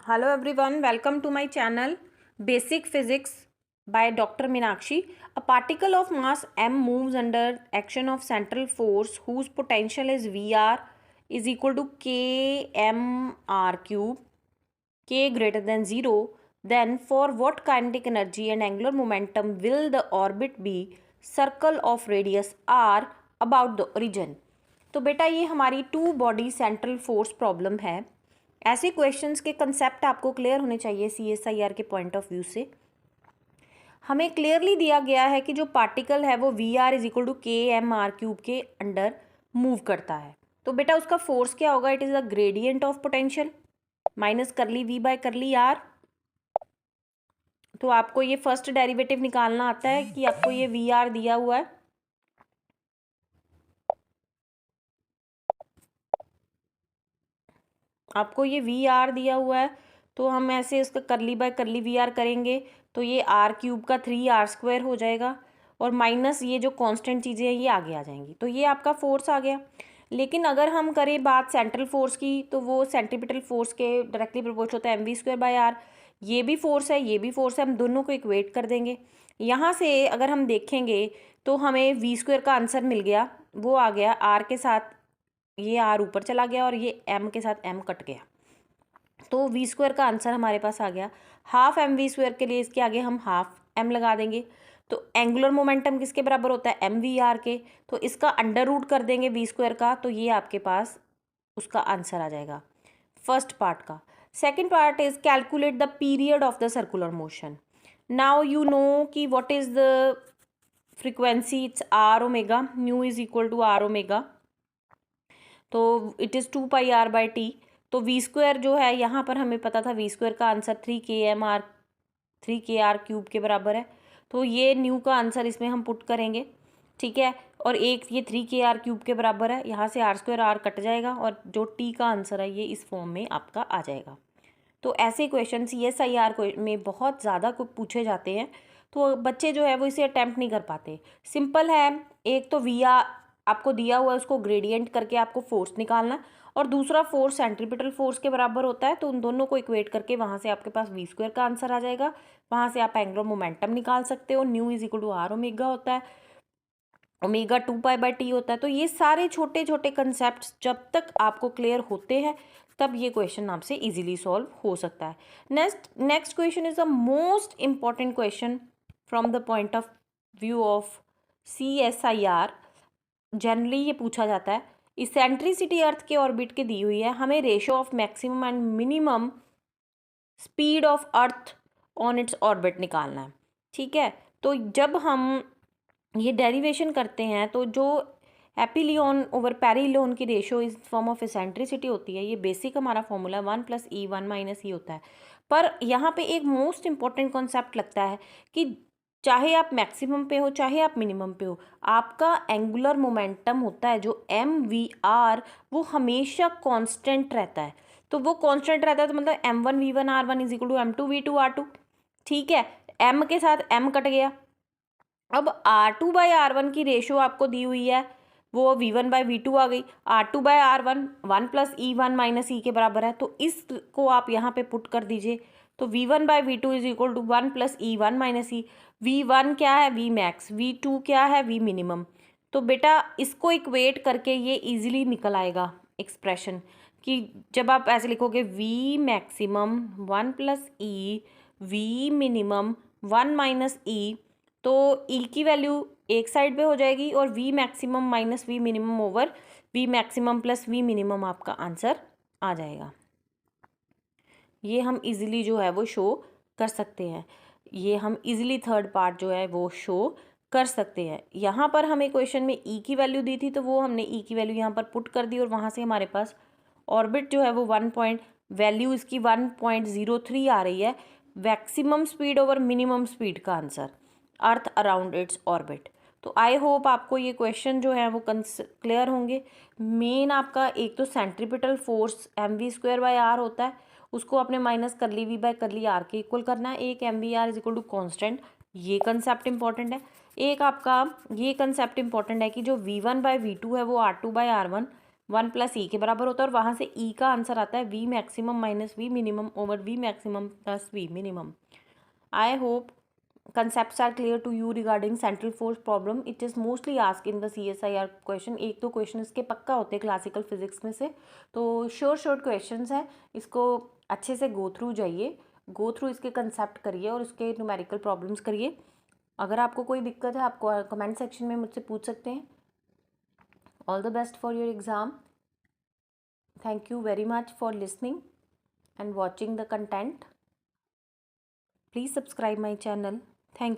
Hello everyone, welcome to my channel Basic Physics by Dr. Meenakshi. A particle of mass m moves under action of central force whose potential is Vr is equal to kmr cube, k greater than 0. Then for what kinetic energy and angular momentum will the orbit be circle of radius r about the origin? तो बेटा ये हमारी two body central force problem है। ऐसे questions के concept आपको clear होने चाहिए CSIR के पॉइंट ऑफ व्यू से। हमें क्लियरली दिया गया है कि जो पार्टिकल है वो VR is equal to KMR cube के अंडर मूव करता है। तो बेटा उसका फोर्स क्या होगा? It is the gradient of potential minus curly V by curly R। तो आपको ये फर्स्ट डेरिवेटिव निकालना आता है कि आपको ये VR दिया हुआ है, आपको ये VR दिया हुआ है, तो हम ऐसे इसका करली बाय करली VR करेंगे तो ये R क्यूब का 3R² हो जाएगा और माइनस ये जो कांस्टेंट चीज़ें हैं ये आगे आ जाएंगी। तो ये आपका फोर्स आ गया। लेकिन अगर हम करें बात सेंट्रल फोर्स की तो वो सेंट्रीपिटल फोर्स के डायरेक्टली प्रोपोर्शनल होता है mv²/r। ये भी फोर्स है, ये भी फोर्स है, हम दोनों को इक्वेट कर देंगे। यहाँ से अगर हम देखेंगे तो हमें v² का आंसर मिल गया, वो आ गया r के साथ, ये r ऊपर चला गया और ये m के साथ m कट गया, तो v² का आंसर हमारे पास आ गया। हाफ mv² के लिए इसके आगे हम हाफ m लगा देंगे। तो एंगुलर मोमेंटम किसके बराबर होता है? mvr के। तो इसका अंडर रूट कर देंगे v² का, तो ये आपके पास उसका आंसर आ जाएगा फर्स्ट पार्ट का। Second part is calculate the period of the circular motion. Now you know कि what is the frequency, it's r omega, nu is equal to r omega, तो इट इज़ 2πr/t। तो v² जो है यहाँ पर हमें पता था v² का आंसर 3kr क्यूब के बराबर है, तो ये न्यू का आंसर इसमें हम पुट करेंगे, ठीक है। और एक ये 3kr क्यूब के बराबर है, यहाँ से r² कट जाएगा और जो t का आंसर है ये इस फॉर्म में आपका आ जाएगा। तो ऐसे क्वेश्चन CSIR में बहुत ज़्यादा पूछे जाते हैं, तो बच्चे जो है वो इसे अटैम्प्ट नहीं कर पाते। सिंपल है, एक तो VR आपको दिया हुआ है, उसको ग्रेडियंट करके आपको फोर्स निकालना, और दूसरा फोर्स सेंट्रीपिटल फोर्स के बराबर होता है, तो उन दोनों को इक्वेट करके वहाँ से आपके पास v² का आंसर आ जाएगा। वहाँ से आप एंगुलर मोमेंटम निकाल सकते हो, nu is equal to r omega होता है, ओमेगा 2π/t होता है। तो ये सारे छोटे छोटे कंसेप्ट जब तक आपको क्लियर होते हैं तब ये क्वेश्चन आपसे इजीली सॉल्व हो सकता है। Next question is the most important question from the point of view of CSIR। Generally ये पूछा जाता है, इसेंट्रिसिटी अर्थ के ऑर्बिट के दी हुई है, हमें ratio of maximum and minimum speed of earth on its orbit निकालना है, ठीक है। तो जब हम ये डेरिवेशन करते हैं तो जो एपिलियन ओवर पेरिलियन की रेशो इस फॉर्म ऑफ इसेंट्रिसिटी होती है, ये बेसिक हमारा फॉर्मूला 1+e 1 - e होता है। पर यहाँ पे एक मोस्ट इंपॉर्टेंट कॉन्सेप्ट लगता है कि चाहे आप मैक्सिमम पे हो चाहे आप मिनिमम पे हो, आपका एंगुलर मोमेंटम होता है जो mvr, वो हमेशा कांस्टेंट रहता है। तो वो कांस्टेंट रहता है तो मतलब m1v1r1 is equal to m2v2r2, ठीक है। m के साथ m कट गया। अब r2/r1 की रेशो आपको दी हुई है, वो v1/v2 आ गई। r2/r1 1+e 1 - e के बराबर है, तो इसको आप यहाँ पे पुट कर दीजिए। तो v1/v2 is equal to 1+e 1 - e। v1 क्या है? v max. v2 क्या है? v minimum. तो बेटा इसको इक्वेट करके ये इजीली निकल आएगा एक्सप्रेशन कि जब आप ऐसे लिखोगे v maximum 1+e, v minimum 1 - e, तो e की वैल्यू एक साइड पे हो जाएगी और v maximum minus v minimum over v maximum plus v minimum आपका आंसर आ जाएगा। ये हम इजीली जो है वो शो कर सकते हैं, ये हम इजीली थर्ड पार्ट जो है वो शो कर सकते हैं। यहाँ पर हमें क्वेश्चन में e की वैल्यू दी थी, तो वो हमने e की वैल्यू यहाँ पर पुट कर दी और वहाँ से हमारे पास ऑर्बिट जो है वो वैल्यू इसकी 1.03 आ रही है, maximum speed over minimum speed का answer earth around its orbit. तो आई होप आपको ये क्वेश्चन जो है वो क्लियर होंगे। मेन आपका एक तो सेंट्रीपिटल फोर्स mv²/r होता है, उसको आपने minus curly v by curly r के इक्वल करना है। एक mvr is equal to constant, ये कंसेप्ट इंपॉर्टेंट है। एक आपका ये कंसेप्ट इंपॉर्टेंट है कि जो v1/v2 है वो r2/r1 1 + e के बराबर होता है, और वहाँ से e का आंसर आता है v maximum minus v minimum over v maximum plus v minimum. I hope concepts are clear to you regarding central force problem. It is mostly asked in the CSIR question. एक तो question इसके पक्का होते हैं classical physics में से, तो short questions हैं, इसको अच्छे से गो थ्रू जाइए, गो थ्रू इसके कंसेप्ट करिए और इसके न्यूमेरिकल प्रॉब्लम्स करिए। अगर आपको कोई दिक्कत है आपको कमेंट सेक्शन में मुझसे पूछ सकते हैं। All the best for your exam. Thank you very much for listening and watching the content. Please subscribe my channel. Thank you.